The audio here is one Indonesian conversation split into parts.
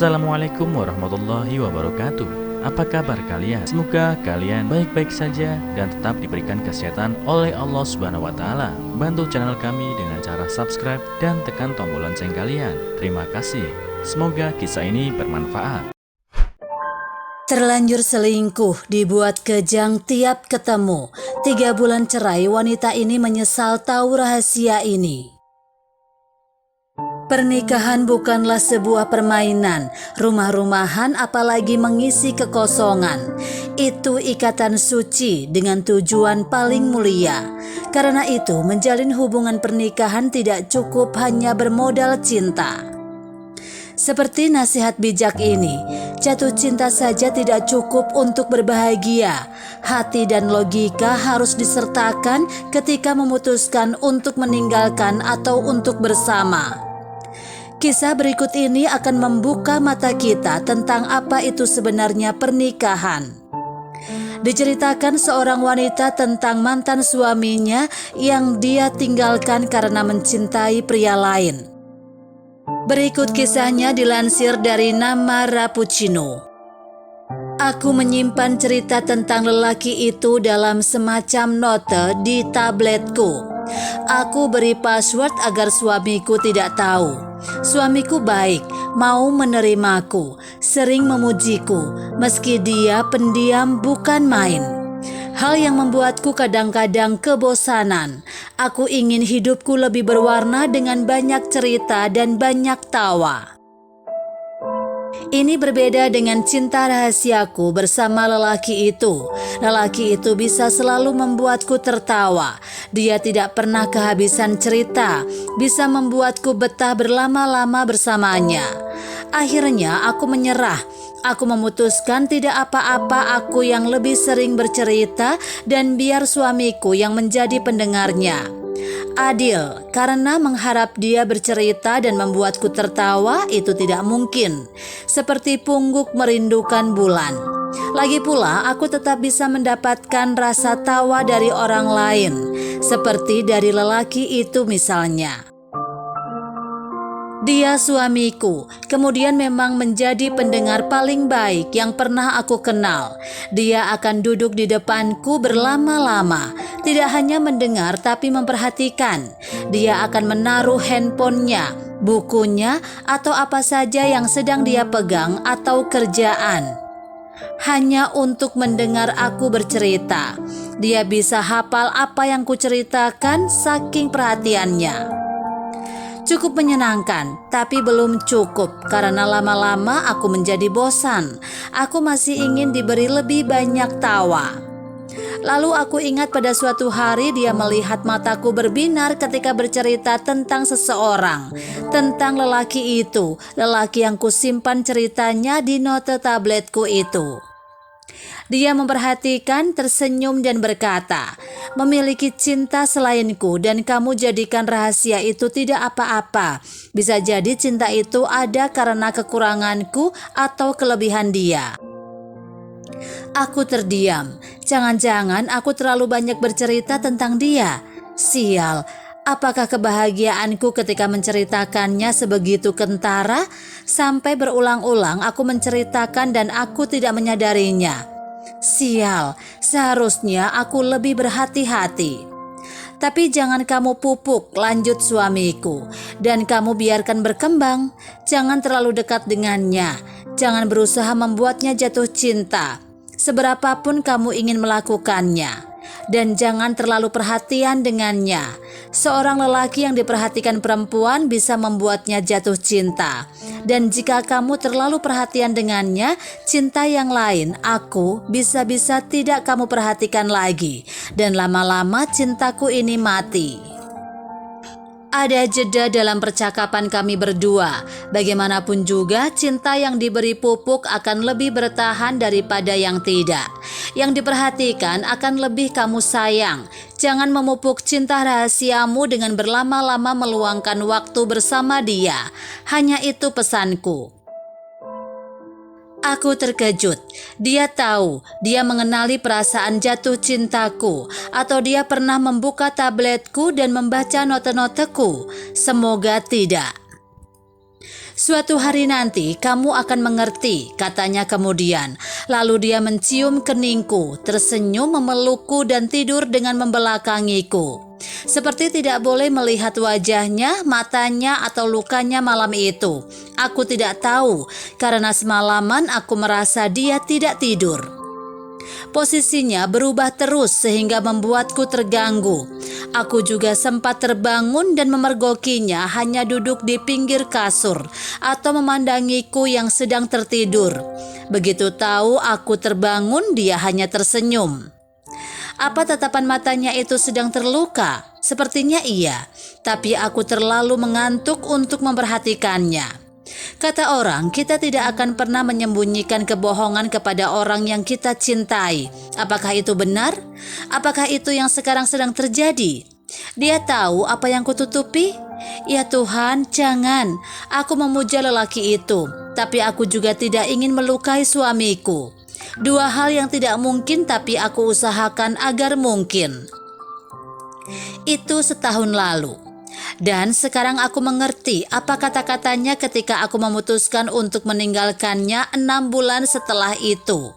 Assalamualaikum warahmatullahi wabarakatuh. Apa kabar kalian? Semoga kalian baik-baik saja dan tetap diberikan kesehatan oleh Allah Subhanahu wa taala. Bantu channel kami dengan cara subscribe dan tekan tombol lonceng kalian. Terima kasih. Semoga kisah ini bermanfaat. Terlanjur selingkuh, dibuat kejang tiap ketemu. 3 bulan cerai, wanita ini menyesal tahu rahasia ini. Pernikahan bukanlah sebuah permainan, rumah-rumahan apalagi mengisi kekosongan. Itu ikatan suci dengan tujuan paling mulia. Karena itu, menjalin hubungan pernikahan tidak cukup hanya bermodal cinta. Seperti nasihat bijak ini, jatuh cinta saja tidak cukup untuk berbahagia. Hati dan logika harus disertakan ketika memutuskan untuk meninggalkan atau untuk bersama. Kisah berikut ini akan membuka mata kita tentang apa itu sebenarnya pernikahan. Diceritakan seorang wanita tentang mantan suaminya yang dia tinggalkan karena mencintai pria lain. Berikut kisahnya dilansir dari Nama Rapuccino. Aku menyimpan cerita tentang lelaki itu dalam semacam note di tabletku. Aku beri password agar suamiku tidak tahu. Suamiku baik, mau menerimaku, sering memujiku, meski dia pendiam bukan main. Hal yang membuatku kadang-kadang kebosanan. Aku ingin hidupku lebih berwarna dengan banyak cerita dan banyak tawa. Ini berbeda dengan cinta rahasiaku bersama lelaki itu. Lelaki itu bisa selalu membuatku tertawa. Dia tidak pernah kehabisan cerita, bisa membuatku betah berlama-lama bersamanya. Akhirnya aku menyerah. Aku memutuskan tidak apa-apa aku yang lebih sering bercerita dan biar suamiku yang menjadi pendengarnya. Adil, karena mengharap dia bercerita dan membuatku tertawa itu tidak mungkin. Seperti pungguk merindukan bulan. Lagi pula aku tetap bisa mendapatkan rasa tawa dari orang lain, seperti dari lelaki itu misalnya. Dia suamiku, kemudian memang menjadi pendengar paling baik yang pernah aku kenal. Dia akan duduk di depanku berlama-lama, tidak hanya mendengar tapi memperhatikan. Dia akan menaruh handphonenya, bukunya, atau apa saja yang sedang dia pegang atau kerjaan. Hanya untuk mendengar aku bercerita. Dia bisa hafal apa yang kuceritakan saking perhatiannya. Cukup menyenangkan, tapi belum cukup karena lama-lama aku menjadi bosan. Aku masih ingin diberi lebih banyak tawa. Lalu aku ingat pada suatu hari dia melihat mataku berbinar ketika bercerita tentang seseorang, tentang lelaki itu, lelaki yang kusimpan ceritanya di note tabletku itu. Dia memperhatikan, tersenyum dan berkata, "Memiliki cinta selainku dan kamu jadikan rahasia itu tidak apa-apa. Bisa jadi cinta itu ada karena kekuranganku atau kelebihan dia." Aku terdiam. Jangan-jangan aku terlalu banyak bercerita tentang dia. Sial, apakah kebahagiaanku ketika menceritakannya sebegitu kentara? Sampai berulang-ulang aku menceritakan dan aku tidak menyadarinya. Sial, seharusnya aku lebih berhati-hati. Tapi jangan kamu pupuk, lanjut suamiku, dan kamu biarkan berkembang. Jangan terlalu dekat dengannya. Jangan berusaha membuatnya jatuh cinta, seberapapun kamu ingin melakukannya. Dan jangan terlalu perhatian dengannya. Seorang lelaki yang diperhatikan perempuan bisa membuatnya jatuh cinta. Dan jika kamu terlalu perhatian dengannya, cinta yang lain, aku, bisa-bisa tidak kamu perhatikan lagi. Dan lama-lama cintaku ini mati. Ada jeda dalam percakapan kami berdua. Bagaimanapun juga, cinta yang diberi pupuk akan lebih bertahan daripada yang tidak. Yang diperhatikan akan lebih kamu sayang. Jangan memupuk cinta rahasiamu dengan berlama-lama meluangkan waktu bersama dia. Hanya itu pesanku. Aku terkejut. Dia tahu, dia mengenali perasaan jatuh cintaku, atau dia pernah membuka tabletku dan membaca note-noteku. Semoga tidak. Suatu hari nanti kamu akan mengerti, katanya kemudian. Lalu dia mencium keningku, tersenyum memelukku dan tidur dengan membelakangiku. Seperti tidak boleh melihat wajahnya, matanya atau lukanya malam itu. Aku tidak tahu, karena semalaman aku merasa dia tidak tidur. Posisinya berubah terus sehingga membuatku terganggu. Aku juga sempat terbangun dan memergokinya hanya duduk di pinggir kasur atau memandangiku yang sedang tertidur. Begitu tahu aku terbangun, dia hanya tersenyum. Apa tatapan matanya itu sedang terluka? Sepertinya iya, tapi aku terlalu mengantuk untuk memperhatikannya. Kata orang, kita tidak akan pernah menyembunyikan kebohongan kepada orang yang kita cintai. Apakah itu benar? Apakah itu yang sekarang sedang terjadi? Dia tahu apa yang kututupi? Ya Tuhan, jangan. Aku memuja lelaki itu, tapi aku juga tidak ingin melukai suamiku. Dua hal yang tidak mungkin, tapi aku usahakan agar mungkin. Itu setahun lalu. Dan sekarang aku mengerti apa kata-katanya ketika aku memutuskan untuk meninggalkannya 6 bulan setelah itu.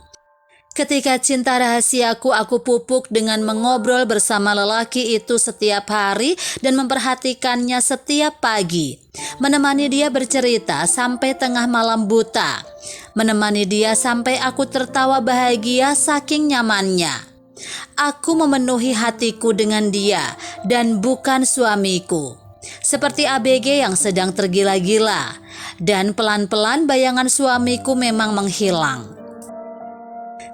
Ketika cinta rahasiaku aku pupuk dengan mengobrol bersama lelaki itu setiap hari dan memperhatikannya setiap pagi. Menemani dia bercerita sampai tengah malam buta. Menemani dia sampai aku tertawa bahagia saking nyamannya. Aku memenuhi hatiku dengan dia dan bukan suamiku. Seperti ABG yang sedang tergila-gila, dan pelan-pelan bayangan suamiku memang menghilang.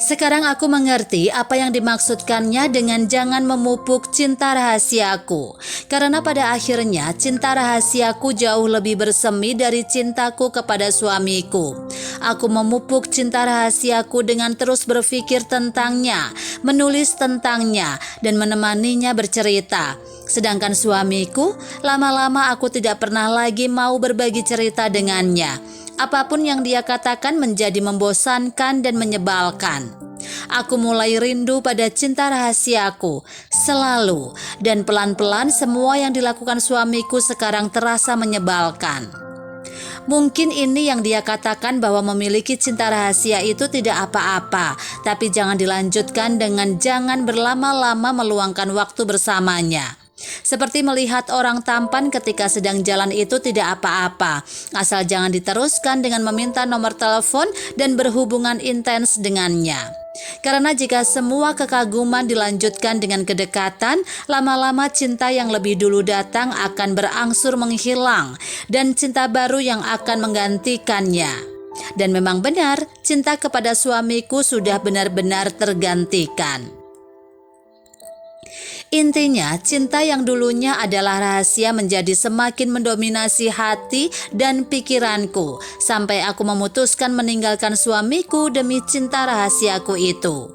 Sekarang aku mengerti apa yang dimaksudkannya dengan jangan memupuk cinta rahasiaku. Karena pada akhirnya cinta rahasiaku jauh lebih bersemi dari cintaku kepada suamiku. Aku memupuk cinta rahasiaku dengan terus berpikir tentangnya, menulis tentangnya, dan menemaninya bercerita. Sedangkan suamiku, lama-lama aku tidak pernah lagi mau berbagi cerita dengannya. Apapun yang dia katakan menjadi membosankan dan menyebalkan. Aku mulai rindu pada cinta rahasiaku, selalu, dan pelan-pelan semua yang dilakukan suamiku sekarang terasa menyebalkan. Mungkin ini yang dia katakan bahwa memiliki cinta rahasia itu tidak apa-apa, tapi jangan dilanjutkan dengan jangan berlama-lama meluangkan waktu bersamanya. Seperti melihat orang tampan ketika sedang jalan itu tidak apa-apa, asal jangan diteruskan dengan meminta nomor telepon dan berhubungan intens dengannya. Karena jika semua kekaguman dilanjutkan dengan kedekatan, lama-lama cinta yang lebih dulu datang akan berangsur menghilang dan cinta baru yang akan menggantikannya. Dan memang benar, cinta kepada suamiku sudah benar-benar tergantikan. Intinya, cinta yang dulunya adalah rahasia menjadi semakin mendominasi hati dan pikiranku, sampai aku memutuskan meninggalkan suamiku demi cinta rahasiaku itu.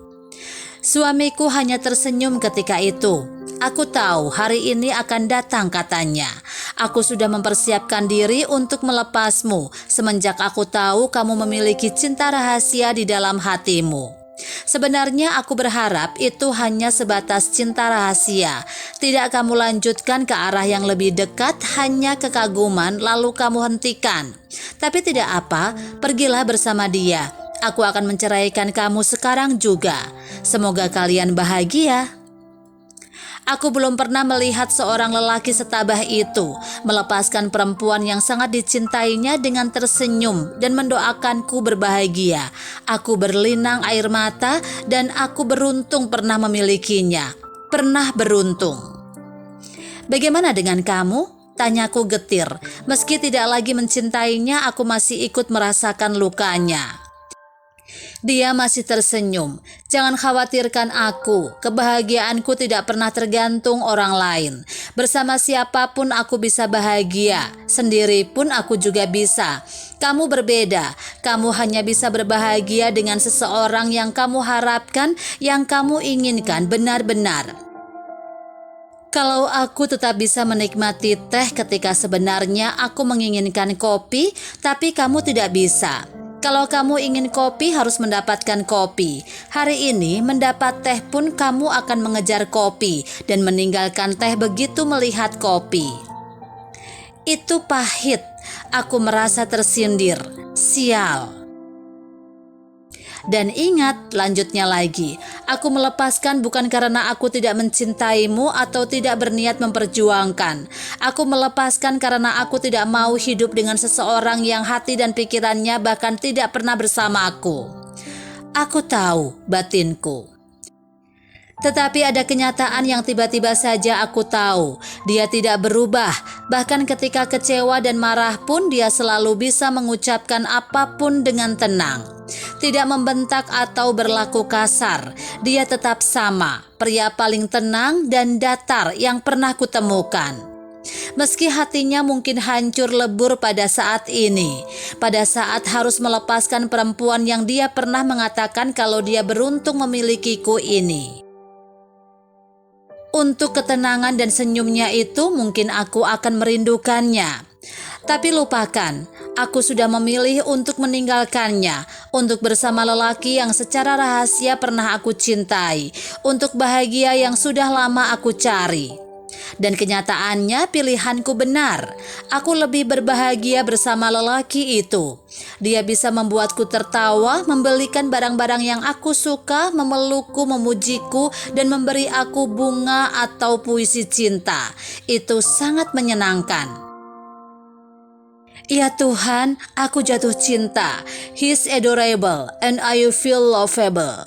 Suamiku hanya tersenyum ketika itu. Aku tahu hari ini akan datang, katanya. Aku sudah mempersiapkan diri untuk melepasmu, semenjak aku tahu kamu memiliki cinta rahasia di dalam hatimu. Sebenarnya aku berharap itu hanya sebatas cinta rahasia. Tidak kamu lanjutkan ke arah yang lebih dekat, hanya kekaguman lalu kamu hentikan. Tapi tidak apa, pergilah bersama dia. Aku akan menceraikan kamu sekarang juga. Semoga kalian bahagia. Aku belum pernah melihat seorang lelaki setabah itu melepaskan perempuan yang sangat dicintainya dengan tersenyum dan mendoakanku berbahagia. Aku berlinang air mata dan aku beruntung pernah memilikinya. Pernah beruntung. Bagaimana dengan kamu? Tanyaku getir. Meski tidak lagi mencintainya, aku masih ikut merasakan lukanya. Dia masih tersenyum. Jangan khawatirkan aku. Kebahagiaanku tidak pernah tergantung orang lain. Bersama siapapun aku bisa bahagia. Sendiri pun aku juga bisa. Kamu berbeda. Kamu hanya bisa berbahagia dengan seseorang yang kamu harapkan, yang kamu inginkan benar-benar. Kalau aku tetap bisa menikmati teh ketika sebenarnya aku menginginkan kopi, tapi kamu tidak bisa. Kalau kamu ingin kopi, harus mendapatkan kopi. Hari ini mendapat teh pun kamu akan mengejar kopi dan meninggalkan teh begitu melihat kopi. Itu pahit. Aku merasa tersindir. Sial. Dan ingat, lanjutnya lagi, aku melepaskan bukan karena aku tidak mencintaimu atau tidak berniat memperjuangkan. Aku melepaskan karena aku tidak mau hidup dengan seseorang yang hati dan pikirannya bahkan tidak pernah bersama aku. Aku tahu batinku. Tetapi ada kenyataan yang tiba-tiba saja aku tahu. Dia tidak berubah. Bahkan ketika kecewa dan marah pun dia selalu bisa mengucapkan apapun dengan tenang. Tidak membentak atau berlaku kasar. Dia tetap sama, pria paling tenang dan datar yang pernah kutemukan. Meski hatinya mungkin hancur lebur pada saat ini, pada saat harus melepaskan perempuan yang dia pernah mengatakan kalau dia beruntung memilikiku ini. Untuk ketenangan dan senyumnya itu mungkin aku akan merindukannya. Tapi lupakan, aku sudah memilih untuk meninggalkannya, untuk bersama lelaki yang secara rahasia pernah aku cintai, untuk bahagia yang sudah lama aku cari. Dan kenyataannya pilihanku benar. Aku lebih berbahagia bersama lelaki itu. Dia bisa membuatku tertawa, membelikan barang-barang yang aku suka, memelukku, memujiku, dan memberi aku bunga atau puisi cinta. Itu sangat menyenangkan. Ya Tuhan, aku jatuh cinta. He's adorable and I feel lovable.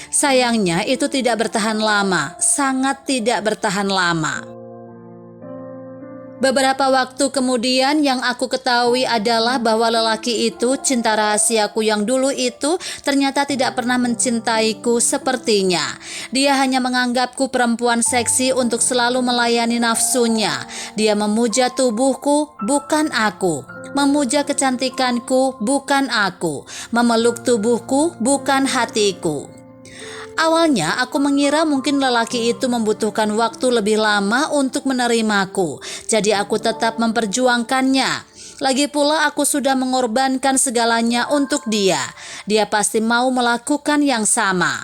Sayangnya itu tidak bertahan lama, sangat tidak bertahan lama. Beberapa waktu kemudian yang aku ketahui adalah bahwa lelaki itu, cinta rahasiaku yang dulu itu, ternyata tidak pernah mencintaiku sepertinya. Dia hanya menganggapku perempuan seksi untuk selalu melayani nafsunya. Dia memuja tubuhku, bukan aku. Memuja kecantikanku, bukan aku. Memeluk tubuhku, bukan hatiku. Awalnya aku mengira mungkin lelaki itu membutuhkan waktu lebih lama untuk menerimaku, jadi aku tetap memperjuangkannya. Lagi pula aku sudah mengorbankan segalanya untuk dia. Dia pasti mau melakukan yang sama.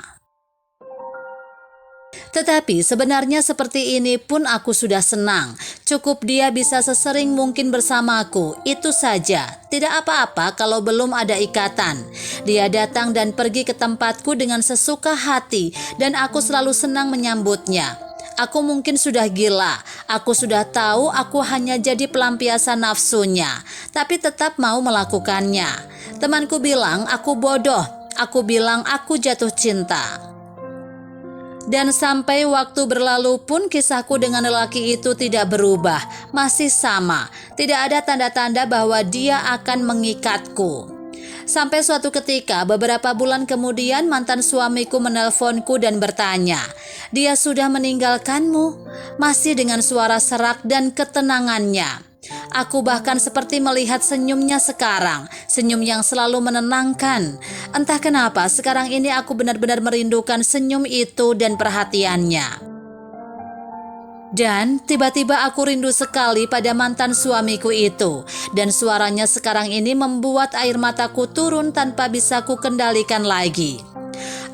Tetapi sebenarnya seperti ini pun aku sudah senang. Cukup dia bisa sesering mungkin bersamaku, itu saja. Tidak apa-apa kalau belum ada ikatan. Dia datang dan pergi ke tempatku dengan sesuka hati dan aku selalu senang menyambutnya. Aku mungkin sudah gila. Aku sudah tahu aku hanya jadi pelampiasan nafsunya, tapi tetap mau melakukannya. Temanku bilang aku bodoh. Aku bilang aku jatuh cinta. Dan sampai waktu berlalu pun kisahku dengan lelaki itu tidak berubah, masih sama. Tidak ada tanda-tanda bahwa dia akan mengikatku. Sampai suatu ketika, beberapa bulan kemudian mantan suamiku menelponku dan bertanya, "Dia sudah meninggalkanmu?" Masih dengan suara serak dan ketenangannya. Aku bahkan seperti melihat senyumnya sekarang, senyum yang selalu menenangkan. Entah kenapa sekarang ini aku benar-benar merindukan senyum itu dan perhatiannya. Dan tiba-tiba aku rindu sekali pada mantan suamiku itu. Dan suaranya sekarang ini membuat air mataku turun tanpa bisa ku kendalikan lagi.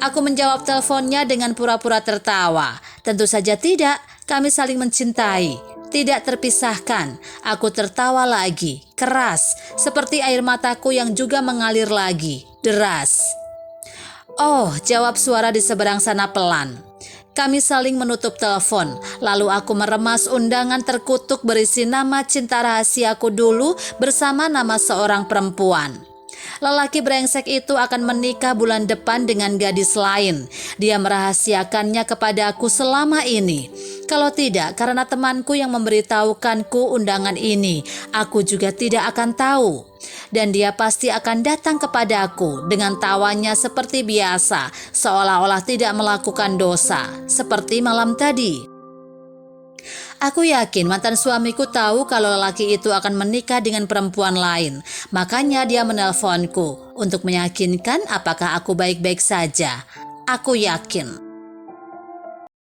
Aku menjawab teleponnya dengan pura-pura tertawa. Tentu saja tidak, kami saling mencintai. Tidak terpisahkan. Aku tertawa lagi, keras, seperti air mataku yang juga mengalir lagi, deras. "Oh," jawab suara di seberang sana pelan. Kami saling menutup telepon, lalu aku meremas undangan terkutuk berisi nama cinta rahasiaku dulu bersama nama seorang perempuan. Lelaki brengsek itu akan menikah bulan depan dengan gadis lain. Dia merahasiakannya kepadaku selama ini. Kalau tidak, karena temanku yang memberitahukanku undangan ini, aku juga tidak akan tahu. Dan dia pasti akan datang kepadaku dengan tawanya seperti biasa, seolah-olah tidak melakukan dosa, seperti malam tadi. Aku yakin mantan suamiku tahu kalau lelaki itu akan menikah dengan perempuan lain. Makanya dia menelponku untuk meyakinkan apakah aku baik-baik saja. Aku yakin.